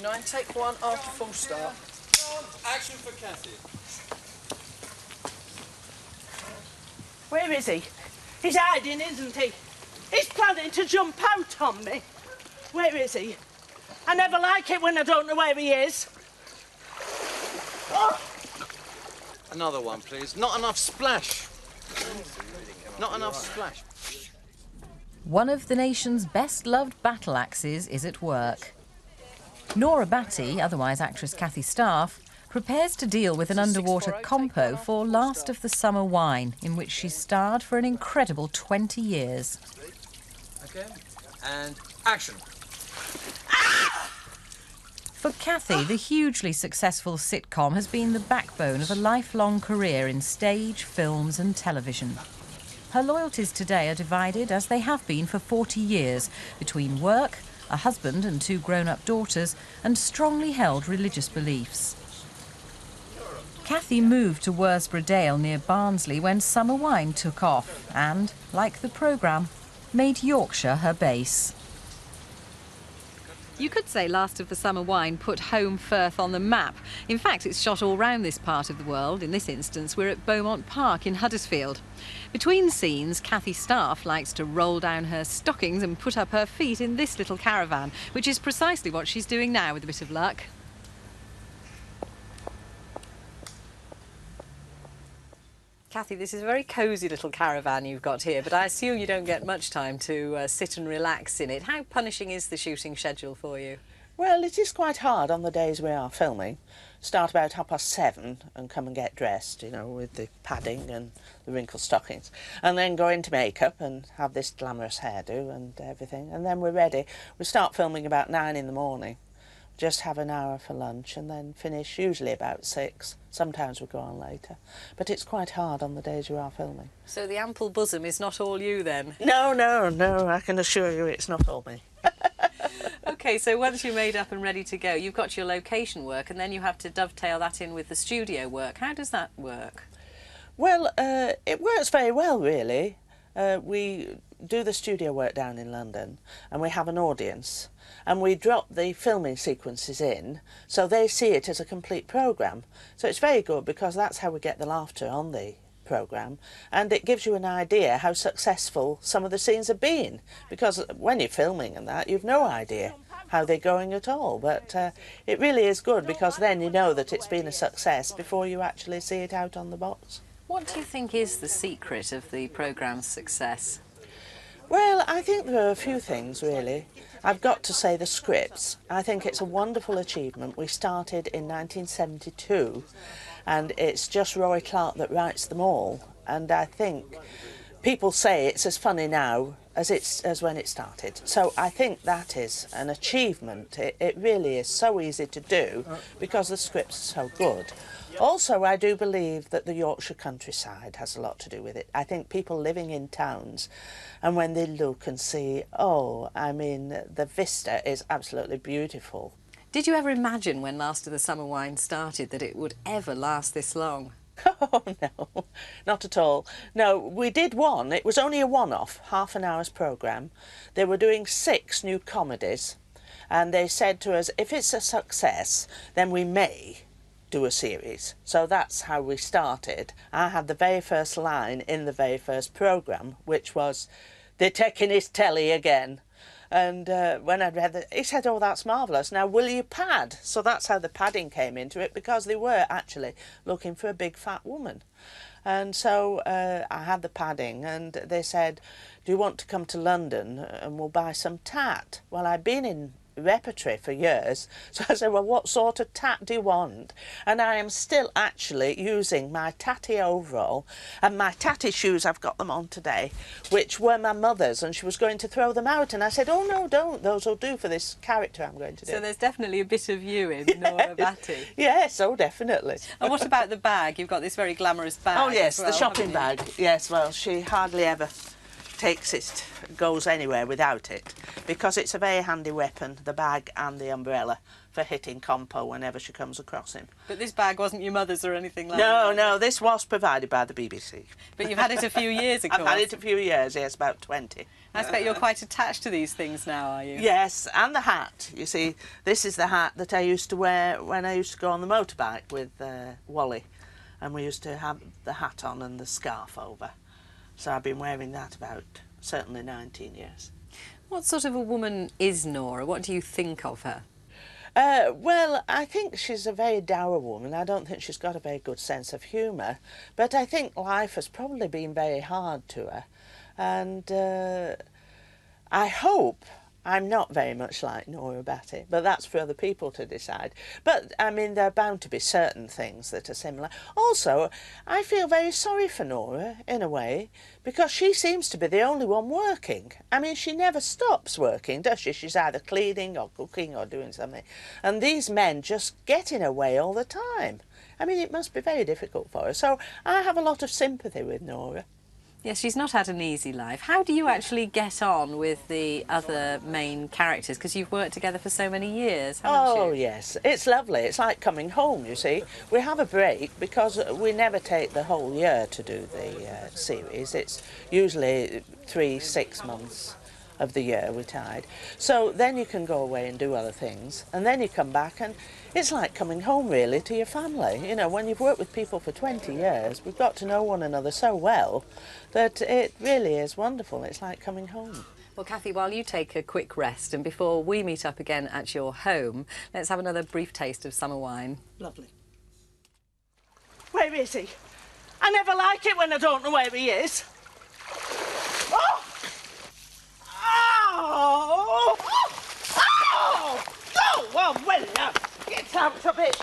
9, take 1 after full start. Action for Cathy. Where is he? He's hiding, isn't he? He's planning to jump out on me. Where is he? I never like it when I don't know where he is. Oh. Another one, please. Not enough splash. Not enough splash. One of the nation's best-loved battle axes is at work. Nora Batty, otherwise actress Cathy Staff, prepares to deal with an underwater Compo for Last of the Summer Wine, in which she starred for an incredible 20 years. Okay, and action. For Cathy, the hugely successful sitcom has been the backbone of a lifelong career in stage, films and television. Her loyalties today are divided, as they have been for 40 years, between work, a husband and 2 grown-up daughters, and strongly held religious beliefs. Cathy moved to Worsborough Dale near Barnsley when Summer Wine took off and, like the programme, made Yorkshire her base. You could say Last of the Summer Wine put home Firth on the map. In fact, it's shot all round this part of the world. In this instance, we're at Beaumont Park in Huddersfield. Between scenes, Cathy Staff likes to roll down her stockings and put up her feet in this little caravan, which is precisely what she's doing now with a bit of luck. Cathy, this is a very cosy little caravan you've got here, but I assume you don't get much time to sit and relax in it. How punishing is the shooting schedule for you? Well, it is quite hard on the days we are filming. Start about 7:30 and come and get dressed, you know, with the padding and the wrinkled stockings. And then go into makeup and have this glamorous hairdo and everything. And then we're ready. We start filming about 9 in the morning. Just have an hour for lunch and then finish usually about 6. Sometimes we go on later. But it's quite hard on the days you are filming. So the ample bosom is not all you then? No, no, no, I can assure you it's not all me. OK, so once you're made up and ready to go, you've got your location work and then you have to dovetail that in with the studio work. How does that work? Well, it works very well, really. We do the studio work down in London and we have an audience and we drop the filming sequences in so they see it as a complete programme. So it's very good because that's how we get the laughter on the programme, and it gives you an idea how successful some of the scenes have been, because when you're filming and that, you've no idea how they're going at all, but it really is good because then you know that it's been a success before you actually see it out on the box. What do you think is the secret of the programme's success? Well, I think there are a few things, really. I've got to say the scripts. I think it's a wonderful achievement. We started in 1972, and it's just Roy Clark that writes them all. And I think people say it's as funny now as when it started. So I think that is an achievement. It really is so easy to do because the scripts are so good. Also, I do believe that the Yorkshire countryside has a lot to do with it. I think people living in towns, and when they look and see, oh, I mean, the vista is absolutely beautiful. Did you ever imagine when Last of the Summer Wine started that it would ever last this long? Oh, no, not at all. No, we did one. It was only a one-off, half an hour's programme. They were doing 6 new comedies, and they said to us, if it's a success, then we may do a series. So that's how we started. I had the very first line in the very first programme, which was, "They're taking his telly again." And when I read that, he said, "Oh, that's marvellous. Now, will you pad?" So that's how the padding came into it, because they were actually looking for a big fat woman. And so I had the padding, and they said, "Do you want to come to London and we'll buy some tat?" Well, I'd been in repertory for years, so I said, well, what sort of tat do you want? And I am still actually using my tatty overall and my tatty shoes, I've got them on today, which were my mother's, and she was going to throw them out, and I said, oh no, don't, those will do for this character I'm going to do. So there's definitely a bit of you in Nora Batty. Yes, oh definitely. And what about the bag? You've got this very glamorous bag. Oh yes, as well, the shopping bag. Yes, well, she hardly ever goes anywhere without it, because it's a very handy weapon, the bag and the umbrella, for hitting Compo whenever she comes across him. But this bag wasn't your mother's or anything like No, that? no, this was provided by the BBC. But you've had it a few years, of course. I've had it a few years, yes, about 20. I expect you're quite attached to these things now, are you? Yes, and the hat. You see, this is the hat that I used to wear when I used to go on the motorbike with Wally, and we used to have the hat on and the scarf over. So I've been wearing that about certainly 19 years. What sort of a woman is Nora? What do you think of her? Well, I think she's a very dour woman. I don't think she's got a very good sense of humour, but I think life has probably been very hard to her, and I hope I'm not very much like Nora Batty, but that's for other people to decide. But, I mean, there are bound to be certain things that are similar. Also, I feel very sorry for Nora, in a way, because she seems to be the only one working. I mean, she never stops working, does she? She's either cleaning or cooking or doing something. And these men just get in her way all the time. I mean, it must be very difficult for her. So I have a lot of sympathy with Nora. Yes, she's not had an easy life. How do you actually get on with the other main characters? Because you've worked together for so many years, haven't you? Oh, yes. It's lovely. It's like coming home, you see. We have a break because we never take the whole year to do the series. It's usually 3-6 months of the year we're tied. So then you can go away and do other things, and then you come back, and it's like coming home, really, to your family. You know, when you've worked with people for 20 years, we've got to know one another so well that it really is wonderful. It's like coming home. Well, Kathy, while you take a quick rest, and before we meet up again at your home, let's have another brief taste of summer wine. Lovely. Where is he? I never like it when I don't know where he is. Oh! Oh! Oh! Go on, well now, get out of it.